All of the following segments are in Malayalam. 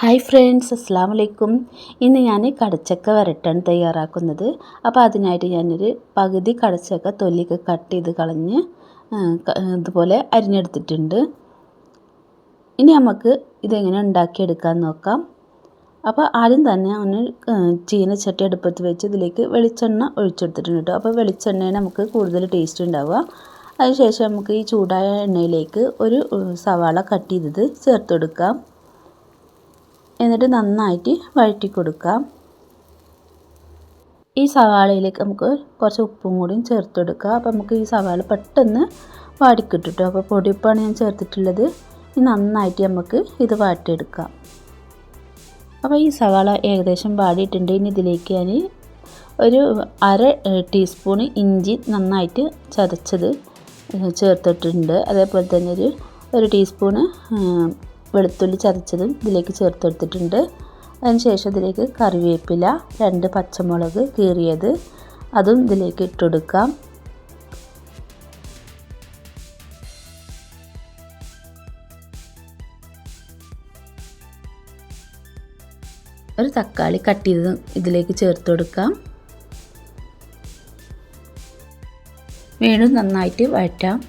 ഹായ് ഫ്രണ്ട്സ്, അസ്സലാമു അലൈക്കും. ഇന്ന് ഞാൻ കടച്ചക്ക വരട്ടാണ് തയ്യാറാക്കുന്നത്. അപ്പോൾ അതിനായിട്ട് ഞാനൊരു പകുതി കടച്ചക്ക തൊലിയൊക്കെ കട്ട് ചെയ്ത് കളഞ്ഞ് ഇതുപോലെ അരിഞ്ഞെടുത്തിട്ടുണ്ട്. ഇനി നമുക്ക് ഇതെങ്ങനെ ഉണ്ടാക്കിയെടുക്കാൻ നോക്കാം. അപ്പോൾ ആദ്യം തന്നെ ഒന്ന് ചീനച്ചട്ടി അടുപ്പത്ത് വെച്ച് ഇതിലേക്ക് വെളിച്ചെണ്ണ ഒഴിച്ചെടുത്തിട്ടുണ്ട് കേട്ടോ. അപ്പോൾ വെളിച്ചെണ്ണയാണ് നമുക്ക് കൂടുതൽ ടേസ്റ്റ് ഉണ്ടാവുക. അതിനുശേഷം നമുക്ക് ഈ ചൂടായ എണ്ണയിലേക്ക് ഒരു സവാള കട്ട് ചെയ്തത് ചേർത്ത് കൊടുക്കാം. എന്നിട്ട് നന്നായിട്ട് വഴറ്റി കൊടുക്കാം. ഈ സവാളയിലേക്ക് നമുക്ക് കുറച്ച് ഉപ്പും കൂടിയും ചേർത്ത് കൊടുക്കുക. അപ്പോൾ നമുക്ക് ഈ സവാള പെട്ടെന്ന് വാടിക്കിട്ടും കേട്ടോ. അപ്പോൾ പൊടിയുപ്പാണ് ഞാൻ ചേർത്തിട്ടുള്ളത്. ഇനി നന്നായിട്ട് നമുക്ക് ഇത് വാട്ടിയെടുക്കാം. അപ്പോൾ ഈ സവാള ഏകദേശം വാടിയിട്ടുണ്ട്. ഇനി ഇതിലേക്ക് ഞാൻ ഒരു അര ടീസ്പൂൺ ഇഞ്ചി നന്നായിട്ട് ചതച്ചത് ചേർത്തിട്ടുണ്ട്. അതേപോലെ തന്നെ ഒരു ടീസ്പൂണ് വെളുത്തുള്ളി ചതച്ചതും ഇതിലേക്ക് ചേർത്ത് കൊടുത്തിട്ടുണ്ട്. അതിനുശേഷം ഇതിലേക്ക് കറിവേപ്പില, 2 പച്ചമുളക് കീറിയത് അതും ഇതിലേക്ക് ഇട്ട് കൊടുക്കാം. ഒരു തക്കാളി കട്ട് ചെയ്ത് ഇതിലേക്ക് ചേർത്ത് കൊടുക്കാം. വീണ്ടും നന്നായിട്ട് വഴറ്റാം.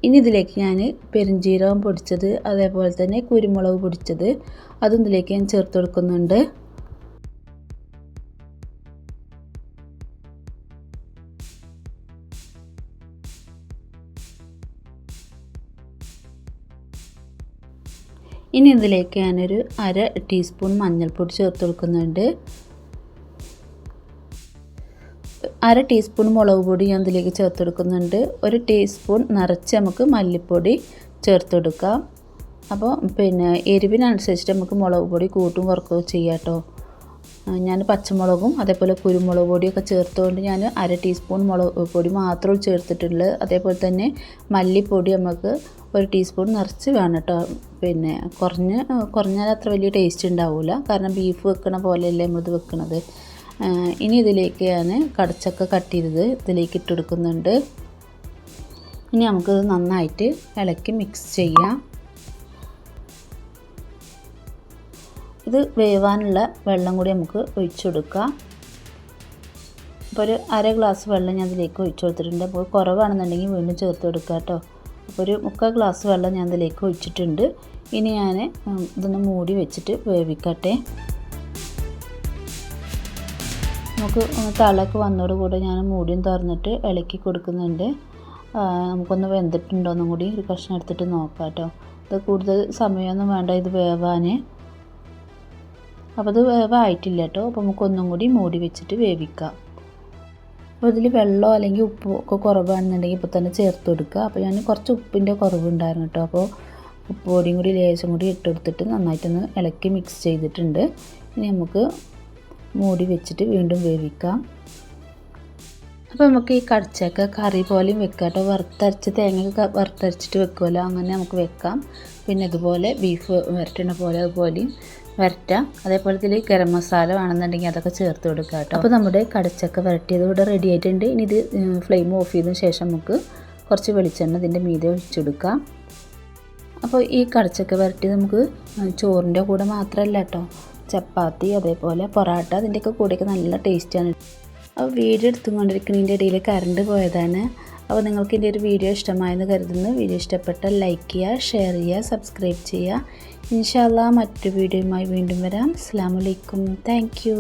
ഇനി ഇതിലേക്ക് ഞാൻ പെരുംജീരകം പൊടിച്ചത്, അതേപോലെ തന്നെ കുരുമുളക് പൊടിച്ചത് അതും ഇതിലേക്ക് ഞാൻ ചേർത്ത് കൊടുക്കുന്നുണ്ട്. ഇനി ഇതിലേക്ക് ഞാനൊരു അര ടീസ്പൂൺ മഞ്ഞൾപ്പൊടി ചേർത്ത് കൊടുക്കുന്നുണ്ട്. അര ടീസ്പൂൺ മുളക് പൊടി ഞാൻ ഇതിലേക്ക് ചേർത്ത് കൊടുക്കുന്നുണ്ട്. ഒരു ടീസ്പൂൺ നിറച്ച് നമുക്ക് മല്ലിപ്പൊടി ചേർത്ത് കൊടുക്കാം. അപ്പോൾ എരിവിനനുസരിച്ചിട്ട് നമുക്ക് മുളക് പൊടി കൂട്ടും കുറക്കുകയും ചെയ്യാം കേട്ടോ. ഞാൻ പച്ചമുളകും അതേപോലെ കുരുമുളക് പൊടിയൊക്കെ ചേർത്തുകൊണ്ട് ഞാൻ അര ടീസ്പൂൺ മുളക് പൊടി മാത്രമേ ചേർത്തിട്ടുള്ളൂ. അതേപോലെ തന്നെ മല്ലിപ്പൊടി നമുക്ക് ഒരു ടീസ്പൂൺ നിറച്ച് വേണം കേട്ടോ. കുറഞ്ഞാൽ അത്ര വലിയ ടേസ്റ്റ് ഉണ്ടാവില്ല, കാരണം ബീഫ് വെക്കണ പോലെയല്ലേ നമ്മളിത് വെക്കണത്. ഇനി ഇതിലേക്ക് ഞാൻ കടച്ചക്ക കട്ട് ചെയ്തത് ഇതിലേക്ക് ഇട്ട് കൊടുക്കുന്നുണ്ട്. ഇനി നമുക്കിത് നന്നായിട്ട് ഇളക്കി മിക്സ് ചെയ്യാം. ഇത് വേവാനുള്ള വെള്ളം കൂടി നമുക്ക് ഒഴിച്ചു കൊടുക്കാം. അപ്പോൾ ഒരു അര ഗ്ലാസ് വെള്ളം ഞാൻ ഇതിലേക്ക് ഒഴിച്ചു കൊടുത്തിട്ടുണ്ട്. അപ്പോൾ കുറവാണെന്നുണ്ടെങ്കിൽ വീണ്ടും ചേർത്ത് കൊടുക്കുക കേട്ടോ. അപ്പോൾ ഒരു 3/4 ഗ്ലാസ് വെള്ളം ഞാൻ ഇതിലേക്ക് ഒഴിച്ചിട്ടുണ്ട്. ഇനി ഞാൻ ഇതൊന്ന് മൂടി വെച്ചിട്ട് വേവിക്കട്ടെ. നമുക്ക് തിളക്ക് വന്നതോടുകൂടെ ഞാൻ മൂടിയും തുറന്നിട്ട് ഇളക്കി കൊടുക്കുന്നുണ്ട്. നമുക്കൊന്ന് വെന്തിട്ടുണ്ടോയെന്നും കൂടി ഒരു കഷ്ണം എടുത്തിട്ട് നോക്കാം കേട്ടോ. ഇത് കൂടുതൽ സമയമൊന്നും വേണ്ട ഇത് വേവാൻ. അപ്പോൾ ഇത് വേവായിട്ടില്ല കേട്ടോ. അപ്പോൾ നമുക്കൊന്നും കൂടി മൂടി വെച്ചിട്ട് വേവിക്കാം. അപ്പോൾ ഇതിൽ വെള്ളമോ അല്ലെങ്കിൽ ഉപ്പോ ഒക്കെ കുറവാണെന്നുണ്ടെങ്കിൽ ഇപ്പോൾ തന്നെ ചേർത്ത് കൊടുക്കുക. അപ്പോൾ ഞാൻ കുറച്ച് ഉപ്പിൻ്റെ കുറവുണ്ടായിരുന്നു കേട്ടോ. അപ്പോൾ ഉപ്പ് പൊടിയും കൂടി ലേശം കൂടി ഇട്ടെടുത്തിട്ട് നന്നായിട്ടൊന്ന് ഇളക്കി മിക്സ് ചെയ്തിട്ടുണ്ട്. ഇനി നമുക്ക് മൂടി വെച്ചിട്ട് വീണ്ടും വേവിക്കാം. അപ്പോൾ നമുക്ക് ഈ കടച്ചക്ക കറി പോലെയും വെക്കാം കേട്ടോ. വറുത്തരച്ച് തേങ്ങയൊക്കെ വറുത്തരച്ചിട്ട് വെക്കുമല്ലോ, അങ്ങനെ നമുക്ക് വെക്കാം. പിന്നെ ഇതുപോലെ ബീഫ് വരട്ടണ പോലെ അതുപോലെയും വരട്ടാം. അതേപോലെ ഇതിൽ ഗരം മസാല വേണമെന്നുണ്ടെങ്കിൽ അതൊക്കെ ചേർത്ത് കൊടുക്കാം കേട്ടോ. അപ്പോൾ നമ്മുടെ കടച്ചക്ക വരട്ടിയത് ഇവിടെ റെഡി ആയിട്ടുണ്ട്. ഇനി ഇത് ഫ്ലെയിം ഓഫ് ചെയ്തതിന് ശേഷം നമുക്ക് കുറച്ച് വെളിച്ചെണ്ണ ഇതിൻ്റെ മീതെ ഒഴിച്ചെടുക്കാം. അപ്പോൾ ഈ കടച്ചക്ക വരട്ടി നമുക്ക് ചോറിൻ്റെ കൂടെ മാത്രമല്ല കേട്ടോ, ചപ്പാത്തി അതേപോലെ പൊറാട്ട അതിൻ്റെയൊക്കെ കൂടെയൊക്കെ നല്ല ടേസ്റ്റാണ്. അപ്പോൾ വീഡിയോ എടുത്തുകൊണ്ടിരിക്കുന്നതിൻ്റെ ഇടയിൽ കറണ്ട് പോയതാണ്. അപ്പോൾ നിങ്ങൾക്ക് എൻ്റെ ഒരു വീഡിയോ ഇഷ്ടമായെന്ന് കരുതുന്നു. വീഡിയോ ഇഷ്ടപ്പെട്ടാൽ ലൈക്ക് ചെയ്യുക, ഷെയർ ചെയ്യുക, സബ്സ്ക്രൈബ് ചെയ്യുക. ഇൻഷാ അല്ലാഹ് മറ്റൊരു വീഡിയോയുമായി വീണ്ടും വരാം. അസ്സലാമു അലൈക്കും. Thank you.